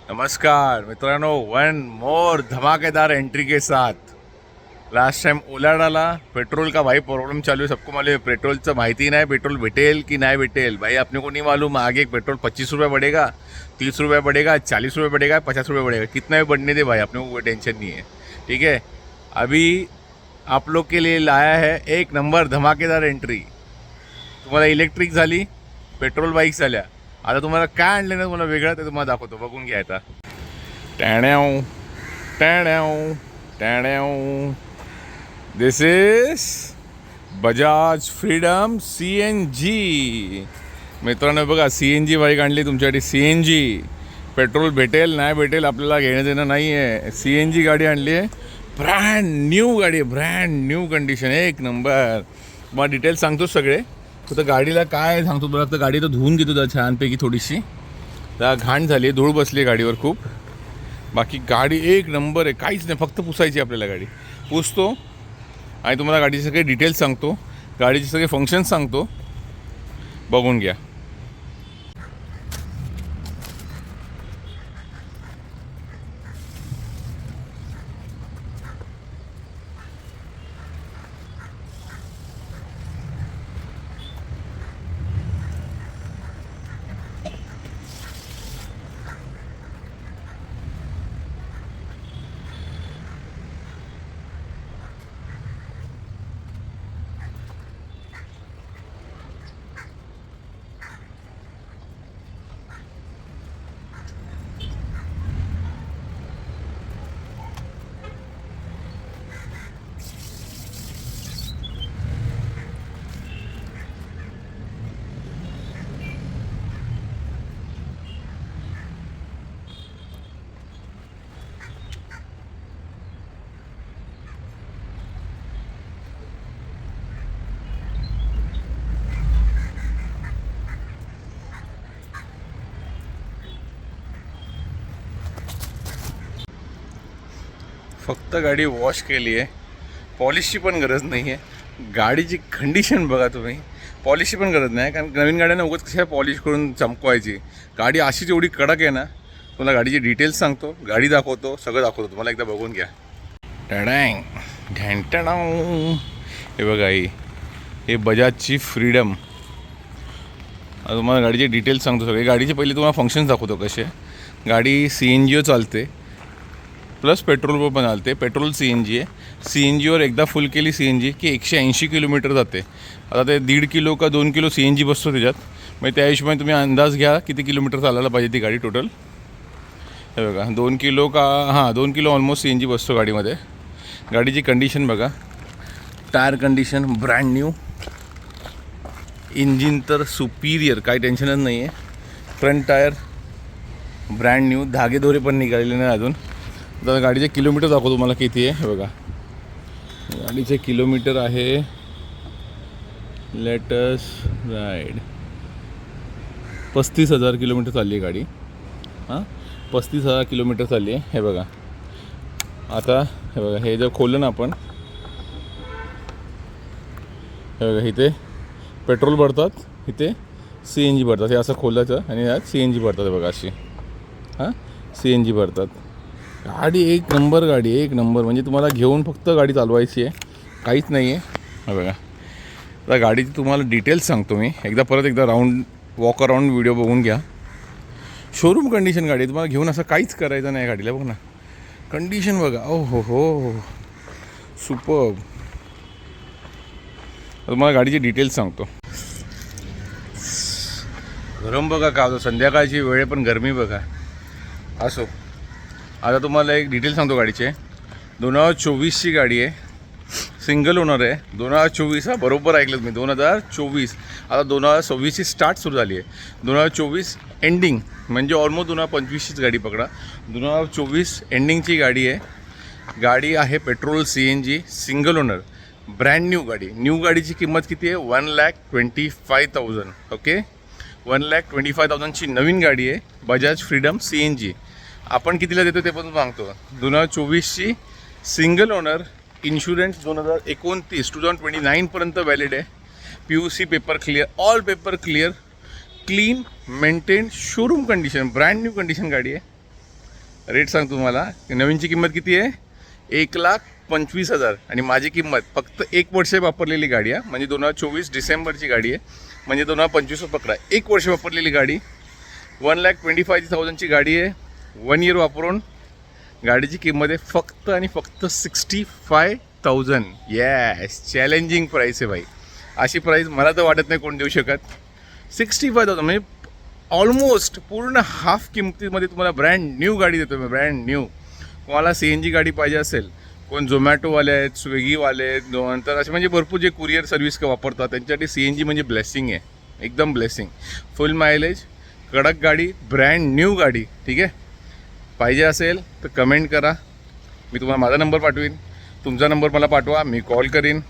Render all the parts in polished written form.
नमस्कार मित्रांनो, one more धमाकेदार एंट्री के साथ। लास्ट टाइम ओला डाला पेट्रोल का भाई प्रॉब्लम चालू है, सबको मालूम है। पेट्रोलचं माहिती नाही, पेट्रोल भेटेल की नाही भेटेल भाई अपने को नहीं मालूम। आगे पेट्रोल 25 रुपये बढ़ेगा, 30 रुपये बढ़ेगा, 40 रुपये बढ़ेगा, 50 रुपये बढ़ेगा, कितना भी बढ़ने दे भाई, अपने को कोई टेंशन नहीं है। ठीक है, अभी आप लोग के लिए लाया है एक नंबर धमाकेदार एंट्री। तुम्हाला इलेक्ट्रिक झाली, पेट्रोल बाईक झाल्या, आता तुम्हाला काय आणलं ना तुम्हाला वेगळं ते तुम्हाला दाखवतो, बघून घ्या आता। टॅण्या टॅण्या टॅण्या, दिस इज बजाज फ्रीडम CNG। मित्रांनो बघा, CNG बाईक आणली तुमच्यासाठी। CNG पेट्रोल भेटेल नाही भेटेल आपल्याला घेणं देणं नाही आहे। CNG गाडी आणली आहे, ब्रँड न्यू गाडी आहे, ब्रँड न्यू कंडिशन, एक नंबर। मग डिटेल्स सांगतो सगळे, तर गाडीला काय सांगतो बघा। तर गाडी तर धुवून घेतो त्या छानपैकी, थोडीशी त्या घाण झाली, धूळ बसली गाडीवर खूप। बाकी गाडी एक नंबर आहे, काहीच नाही, फक्त पुसायची आपल्याला गाडी। पुसतो आणि तुम्हाला गाडीचे सगळे डिटेल्स सांगतो, गाडीचे सगळे फंक्शन्स सांगतो, बघून घ्या। फक्त गाडी वॉश केली आहे, पॉलिशची पण गरज नाही आहे। गाडीची कंडिशन बघा तुम्ही, पॉलिशची पण गरज नाही, कारण नवीन गाड्यांना उगाच कशा पॉलिश करून चमकवायची। गाडी अशीच एवढी कडक आहे ना। तुम्हाला गाडीची डिटेल्स सांगतो, गाडी दाखवतो, सगळं दाखवतो, तुम्हाला एकदा बघून घ्या। टँग घंटणाव, हे बघा, हे बजाजची फ्रीडम। आता तुम्हाला गाडीचे डिटेल्स सांगतो सगळे। गाडीचे पहिले तुम्हाला फंक्शन्स दाखवतो कसे। गाडी CNG चालते, प्लस पेट्रोलवर पण चालते। पेट्रोल CNG आहे, CNGवर एकदा फुल केली CNG की 180 किलोमीटर जाते। आता ते 1.5 किलो का 2 किलो CNG बसतो त्याच्यात, मग त्या हिशोबाने तुम्ही अंदाज घ्या किती किलोमीटर चालायला पाहिजे ती गाडी टोटल। हे बघा, 2 किलो का, हां 2 किलो ऑलमोस्ट CNG बसतो गाडीमध्ये। गाडीची कंडिशन बघा, tyre condition brand new, engine तर सुपिरियर, काही टेन्शनच नाही आहे। फ्रंट टायर ब्रँड न्यू, धागेदोरे पण निघालेले नाही अजून। आता गाडीचे किलोमीटर दाखवतो तुम्हाला किती आहे। हे बघा, गाडीचे किलोमीटर आहे, लेटस राईड 35,000 किलोमीटर चालली आहे गाडी। हां 35,000 किलोमीटर चालली आहे। हे बघा, आता हे बघा, हे जर खोललं ना आपण, हे बघा, इथे पेट्रोल भरतात, इथे CNG भरतात। हे असं खोलायचं आणि यात CNG भरतात बघा, अशी हां CNG भरतात। गाडी एक नंबर, गाडी एक नंबर, म्हणजे तुम्हाला घेऊन फक्त गाडी चालवायची आहे, काहीच नाही आहे। हे बघा, आता गाडीची तुम्हाला डिटेल्स सांगतो मी एकदा, परत एकदा वॉक अराउंड व्हिडिओ बघून घ्या। शोरूम कंडिशन गाडी, तुम्हाला घेऊन असं काहीच करायचं नाही गाडीला। बघ ना कंडिशन बघा, ओ हो सुपर। तुम्हाला गाडीची डिटेल्स सांगतो। गरम बघा का होतं, संध्याकाळची वेळ पण गरमी बघा। असो, आता तुम्हाला एक डिटेल सांगतो गाडीचे। 2024ची गाडी आहे, सिंगल ओनर आहे। 2024, हा बरोबर ऐकलं तुम्ही, 2024। आता 2026ची स्टार्ट सुरू झाली आहे, 2024 एंडिंग, म्हणजे ऑलमोस्ट 2025चीच गाडी पकडा। 2024 एंडिंगची गाडी आहे। गाडी आहे petrol CNG, single owner, brand new गाडी। न्यू गाडीची किंमत किती आहे? 1,25,000। ओके, 1,25,000ची नवीन गाडी आहे, बजाज फ्रीडम CNG। आपण कितीला देतो ते पण सांगतो। 2024ची सिंगल ओनर, इन्शुरन्स 2029 2029पर्यंत व्हॅलिड आहे। PUC paper clear, all paper clear, clean maintain, showroom condition, brand new condition गाडी आहे। रेट सांग तुम्हाला. नवीनची किंमत किती आहे? 1,25,000 आणि माझी किंमत फक्त 1 वर्ष वापरलेली गाडी आहे, म्हणजे 2024 डिसेंबरची गाडी आहे, म्हणजे 2025 पकडा, 1 वर्ष वापरलेली गाडी, 1,25,000ची गाडी आहे. 1 इयर वापरून गाडीची किंमत आहे फक्त आणि फक्त 65,000. येस, चॅलेंजिंग प्राईस आहे भाई. अशी प्राईस मला तर वाटत नाही कोण देऊ शकत. 65,000 म्हणजे ऑलमोस्ट पूर्ण हाफ किमतीमध्ये तुम्हाला ब्रँड न्यू गाडी देतो मी, ब्रँड न्यू. कोणाला CNG गाडी पाहिजे असेल, कोण झोमॅटोवाले आहेत, स्विगीवाले आहेत, नंतर असे म्हणजे भरपूर जे कुरिअर सर्व्हिस वापरतात त्यांच्यासाठी CNG म्हणजे ब्लेसिंग आहे, एकदम ब्लेसिंग. फुल मायलेज, कडक गाडी, ब्रँड न्यू गाडी. ठीक आहे, पाहिजे असेल तर कमेंट करा, मी तुम्हाला माझा नंबर पाठवीन, तुमचा नंबर मला पाठवा, मी कॉल करीन.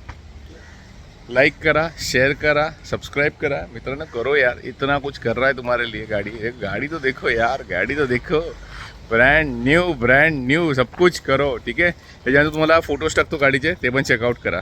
लाइक करा, शेयर करा, सब्सक्राइब करा. मित्रांनो करो यार, इतना कुछ कर रहा है तुम्हारे लिए गाड़ी. गाड़ी तो देखो यार, गाड़ी तो देखो, ब्रँड न्यू सब कुछ करो. ठीक आहे, त्याच्यानंतर तुम्हाला फोटोज टाकतो गाडीचे, ते पण चेकआउट करा.